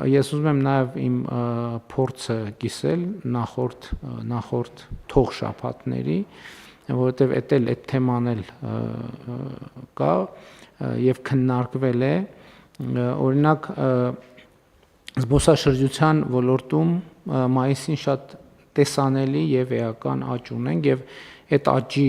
ես ուզում եմ նաև իմ փորձը կիսել նախորդ թող շաբաթների, որովհետև այդ թեման էլ կա եւ քննարկվել է, օրինակ զբոսաշրջության ոլորտում մայիսին շատ տեսանելի եւ էական աճ ունենք եւ այդ աճի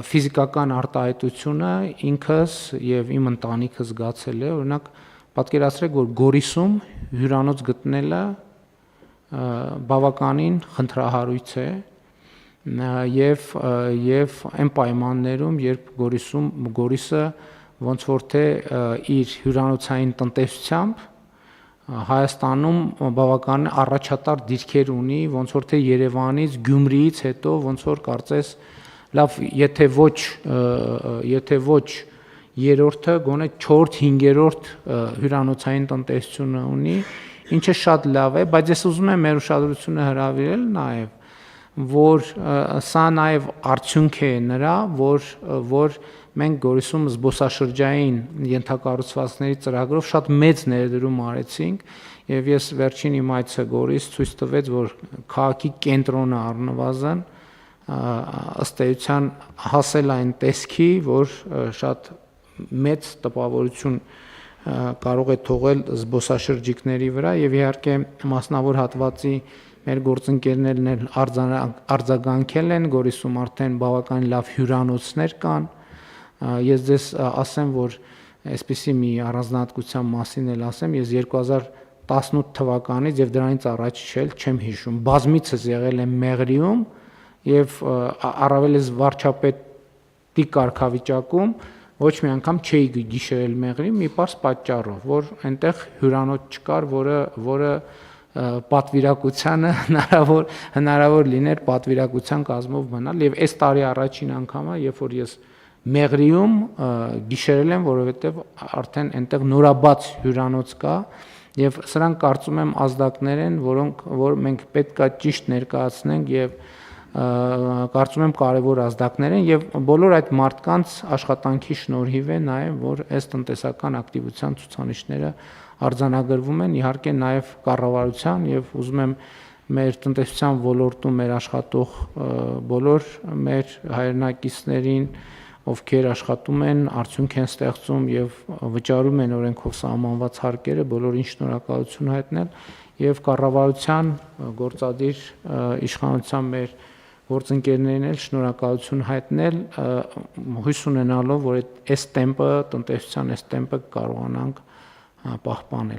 ֆիզիկական արտահայտությունը ինքս եւ իմ ընտանիքը զգացել է, օրինակ պատկերացրեք, որ Գորիսում հյուրանոց գտնելը բավականին խնդրահարույց է եւ այն պայմաններում, երբ Գորիսը ոնց որ թե իր հյուրանոցային տնտեսությամբ Հայաստանում բավական առաջատար դիրքեր ունի, ոնց որ թե Երևանից, Գյումրիից հետո ոնց որ կարծես լավ, եթե ոչ երրորդը, գոնե 4-5-րդ հյուրանոցային տնտեսությունը ունի, ինչը շատ լավ է, բայց ես ուզում եմ մեր ուշադրությունը հրավիրել նաև, որ սա նաև արդյունք է նրա, որ մենք Գորիսում զբոսաշրջային ենթակառուցվածքների ծրագրով շատ մեծ ներդրում արեցինք եւ ես վերջին իմ այցը Գորիս ցույց տվեց, որ քաղաքի կենտրոնը առնվազն ըստ էության հասել այն տեսքի, որ շատ մեծ տպավորություն կարող է թողել զբոսաշրջիկների վրա եւ իհարկե մասնավոր հատվածի մեր գործընկերներն էլ արձագանքել են, Գորիսում արդեն բավական լավ հյուրանոցներ կան, ես ձեզ ասեմ, որ այսպիսի մի առանձնահատկության մասին էլ ասեմ, ես 2018 թվականից եւ դրանից առաջ չեմ հիշում, բազմիցս եղել եմ Մեղրիում եւ առավելես վարչապետի կարգավիճակում ոչ մի անգամ չէի գիշերել Մեղրիում մի պարզ պատճառով, որ այնտեղ հյուրանոց չկար, որը պատվիրակությանը հնարավոր լիներ պատվիրակության կազմով մնալ եւ այս տարի առաջին անգամը, երբ որ ես Մեղրիում գիշերել եմ, որովհետեւ արդեն այնտեղ նորաբաց հյուրանոց կա եւ սրանք կարծում եմ ազդակներ են, որ մենք պետքա ճիշտ ներկայացնենք եւ կարծում եմ կարևոր ազդակներ են եւ բոլոր այդ մարդկանց աշխատանքի շնորհիվ է նաեւ որ այս տնտեսական ակտիվության ցուցանիշները արձանագրվում են, իհարկե նաեւ կառավարության եւ ուզում եմ մեր տնտեսության ոլորտում մեր աշխատող բոլոր մեր հայրենակիցներին, ովքեր աշխատում են, արդյունք են ստեղծում եւ վճարում են օրենքով սահմանված հարկերը, բոլորին շնորհակալություն հայտնել եւ կառավարության գործադիր իշխանության մեր գործընկերներին էլ շնորհակալություն հայտնել, հույս ունենալով, որ այս տեմպը, տնտեսության այս տեմպը կարողանանք պահպանել